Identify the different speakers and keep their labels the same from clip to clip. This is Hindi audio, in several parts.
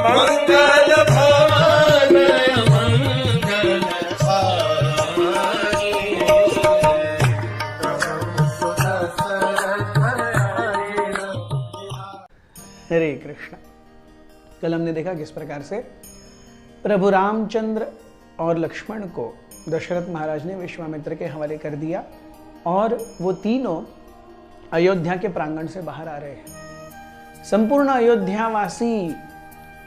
Speaker 1: मंगल भवन
Speaker 2: हरे कृष्ण। कल हमने देखा किस प्रकार से प्रभु रामचंद्र और लक्ष्मण को दशरथ महाराज ने विश्वामित्र के हवाले कर दिया और वो तीनों अयोध्या के प्रांगण से बाहर आ रहे हैं। संपूर्ण अयोध्यावासी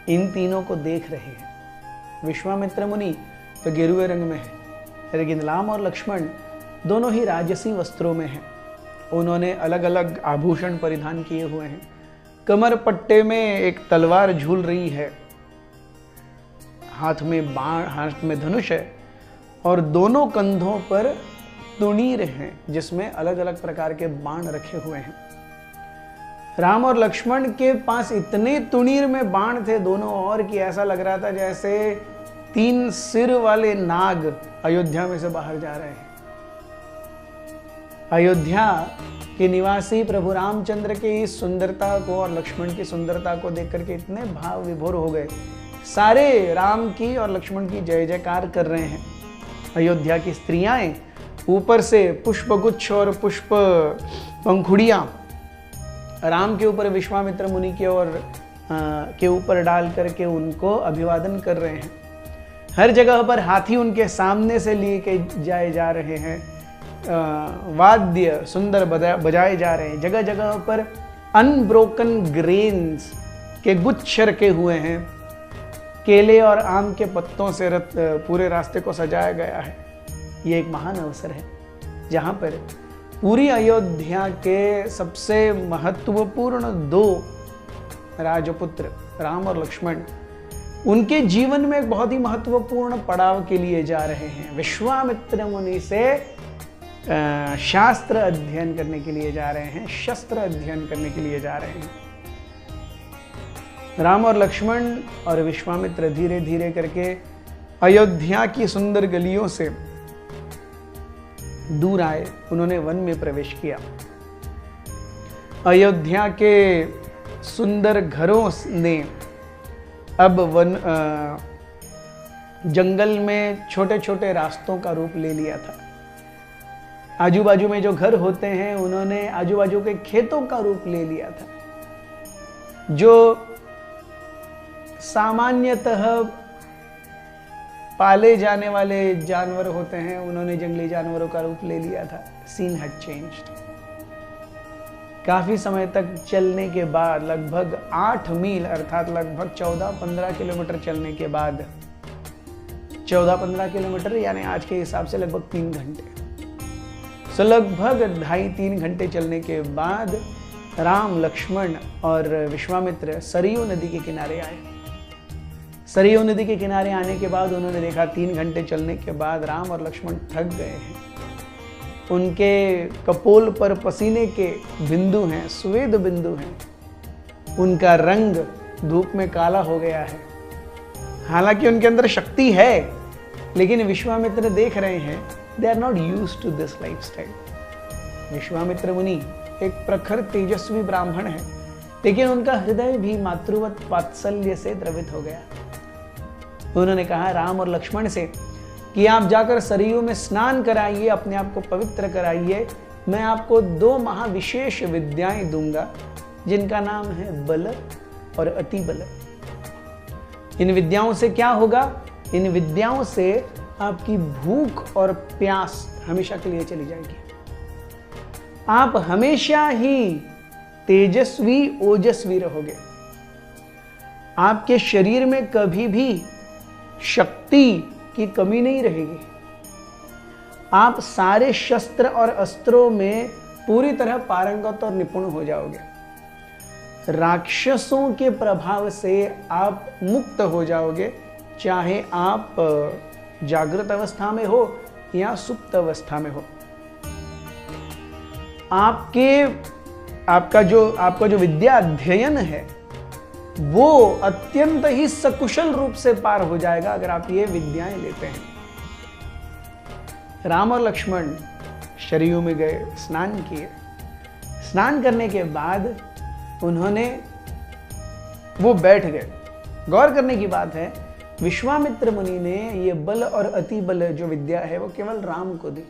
Speaker 2: इन तीनों को देख रहे हैं। विश्वामित्र मुनि तो गेरुए रंग में है, लेकिन राम और लक्ष्मण दोनों ही राजसी वस्त्रों में हैं। उन्होंने अलग अलग आभूषण परिधान किए हुए हैं। कमर पट्टे में एक तलवार झूल रही है, हाथ में बाण, हाथ में धनुष है और दोनों कंधों पर तुणीर हैं जिसमें अलग अलग प्रकार के बाण रखे हुए हैं। राम और लक्ष्मण के पास इतने तुणीर में बाण थे दोनों और कि ऐसा लग रहा था जैसे 3 सिर वाले नाग अयोध्या में से बाहर जा रहे हैं। अयोध्या के निवासी प्रभु रामचंद्र की इस सुंदरता को और लक्ष्मण की सुंदरता को देख करके इतने भाव विभोर हो गए, सारे राम की और लक्ष्मण की जय जयकार कर रहे हैं। अयोध्या की स्त्रियां ऊपर से पुष्पगुच्छ और पुष्प पंखुड़ियां राम के ऊपर विश्वामित्र मुनि के और के ऊपर डाल करके उनको अभिवादन कर रहे हैं। हर जगह पर हाथी उनके सामने से लिए के जाए जा रहे हैं, वाद्य सुंदर बजाए जा रहे हैं। जगह जगह पर अनब्रोकन ग्रेन्स के गुच्छ रखे हुए हैं। केले और आम के पत्तों से पूरे रास्ते को सजाया गया है। ये एक महान अवसर है जहां पर पूरी अयोध्या के सबसे महत्वपूर्ण 2 राजपुत्र राम और लक्ष्मण उनके जीवन में एक बहुत ही महत्वपूर्ण पड़ाव के लिए जा रहे हैं। विश्वामित्र मुनि से शास्त्र अध्ययन करने के लिए जा रहे हैं, शस्त्र अध्ययन करने के लिए जा रहे हैं। राम और लक्ष्मण और विश्वामित्र धीरे धीरे करके अयोध्या की सुंदर गलियों से दूर आए। उन्होंने वन में प्रवेश किया। अयोध्या के सुंदर घरों ने अब जंगल में छोटे छोटे रास्तों का रूप ले लिया था। आजू बाजू में जो घर होते हैं उन्होंने आजू बाजू के खेतों का रूप ले लिया था। जो सामान्यतः पाले जाने वाले जानवर होते हैं उन्होंने जंगली जानवरों का रूप ले लिया था। Scene had changed. काफी समय तक चलने के बाद, लगभग 8 मील अर्थात लगभग 14-15 किलोमीटर चलने के बाद, 14-15 किलोमीटर यानी आज के हिसाब से लगभग 3 घंटे, तो लगभग 2.5-3 घंटे चलने के बाद राम, लक्ष्मण और विश्वामित्र सरयू नदी के किनारे आए। सरयू नदी के किनारे आने के बाद उन्होंने देखा 3 घंटे चलने के बाद राम और लक्ष्मण थक गए हैं। उनके कपोल पर पसीने के बिंदु हैं, स्वेद बिंदु हैं। उनका रंग धूप में काला हो गया है। हालांकि उनके अंदर शक्ति है, लेकिन विश्वामित्र देख रहे हैं they are not used to this lifestyle. Vishwamitra मुनि एक प्रखर तेजस्वी ब्राह्मण है, लेकिन उनका हृदय भी मातृवत वात्सल्य से द्रवित हो गया। उन्होंने कहा राम और लक्ष्मण से कि आप जाकर सरयू में स्नान कराइए, अपने आप को पवित्र कराइए। मैं आपको 2 महाविशेष विद्याएं दूंगा जिनका नाम है बल और अति बल। इन विद्याओं से क्या होगा? इन विद्याओं से आपकी भूख और प्यास हमेशा के लिए चली जाएगी। आप हमेशा ही तेजस्वी, ओजस्वी रहोगे। आपके शरीर में कभी भी शक्ति की कमी नहीं रहेगी। आप सारे शस्त्र और अस्त्रों में पूरी तरह पारंगत और निपुण हो जाओगे। राक्षसों के प्रभाव से आप मुक्त हो जाओगे, चाहे आप जागृत अवस्था में हो या सुप्त अवस्था में हो। आपका जो विद्या अध्ययन है वो अत्यंत ही सकुशल रूप से पार हो जाएगा अगर आप ये विद्याएं लेते हैं। राम और लक्ष्मण सरयू में गए, स्नान किए। स्नान करने के बाद वो बैठ गए। गौर करने की बात है, विश्वामित्र मुनि ने ये बल और अति बल जो विद्या है वो केवल राम को दी।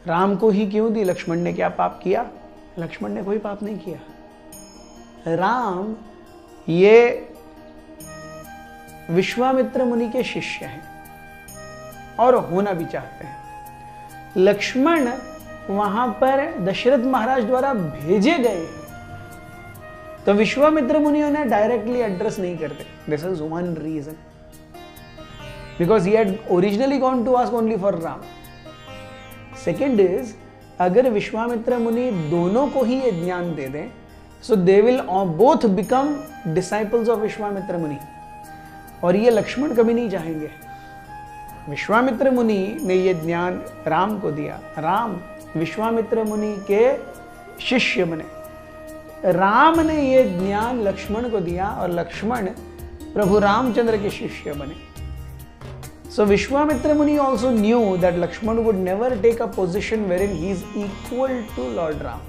Speaker 2: राम को ही क्यों दी? लक्ष्मण ने क्या पाप किया? लक्ष्मण ने कोई पाप नहीं किया। राम ये विश्वामित्र मुनि के शिष्य हैं और होना भी चाहते हैं। लक्ष्मण वहां पर दशरथ महाराज द्वारा भेजे गए हैं, तो विश्वामित्र मुनि उन्हें डायरेक्टली एड्रेस नहीं करते। This is one reason, because he had originally gone to ask only for Ram. Second is, अगर विश्वामित्र मुनि दोनों को ही ये ज्ञान दे दें, so they will both become disciples of Vishwamitra Muni, और ये लक्ष्मण कभी नहीं चाहेंगे। विश्वामित्र मुनि ने ये ज्ञान राम को दिया, राम विश्वामित्र मुनि के शिष्य बने। राम ने ये ज्ञान लक्ष्मण को दिया और लक्ष्मण प्रभु रामचंद्र के शिष्य बने। So Vishwamitra Muni also knew that Lakshman would never take a position wherein he is equal to Lord Ram,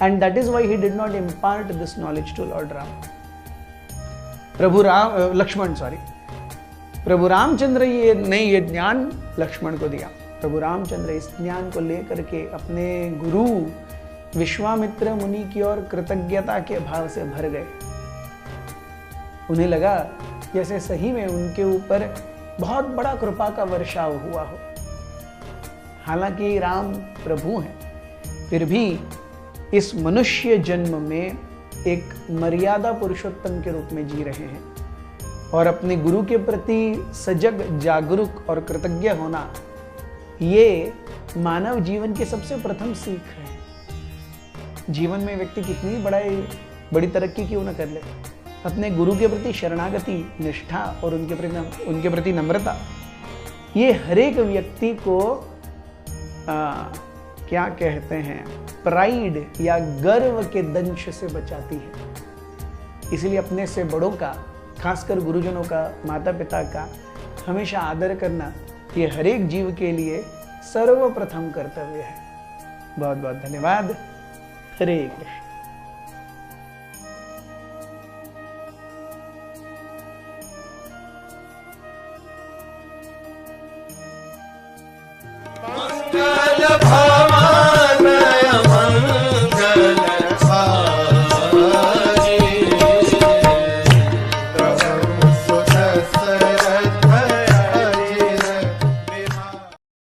Speaker 2: and that is why he did not impart this knowledge to Lord Ram. प्रभु रामचंद्र ने ये ज्ञान लक्ष्मण को दिया। प्रभु रामचंद्र इस ज्ञान को लेकर के अपने गुरु विश्वामित्र मुनि की ओर कृतज्ञता के भाव से भर गए। उन्हें लगा जैसे सही में उनके ऊपर बहुत बड़ा कृपा का वर्षाव हुआ हो। हालांकि राम प्रभु हैं, फिर भी इस मनुष्य जन्म में एक मर्यादा पुरुषोत्तम के रूप में जी रहे हैं, और अपने गुरु के प्रति सजग, जागरूक और कृतज्ञ होना ये मानव जीवन की सबसे प्रथम सीख है। जीवन में व्यक्ति कितनी बड़ी तरक्की क्यों न कर ले, अपने गुरु के प्रति शरणागति, निष्ठा और उनके प्रति नम्रता, ये हर एक व्यक्ति को क्या कहते हैं, प्राइड या गर्व के दंश से बचाती है। इसलिए अपने से बड़ों का, खासकर गुरुजनों का, माता पिता का हमेशा आदर करना ये हर एक जीव के लिए सर्वप्रथम कर्तव्य है। बहुत बहुत धन्यवाद। हरे कृष्ण।
Speaker 1: मंगल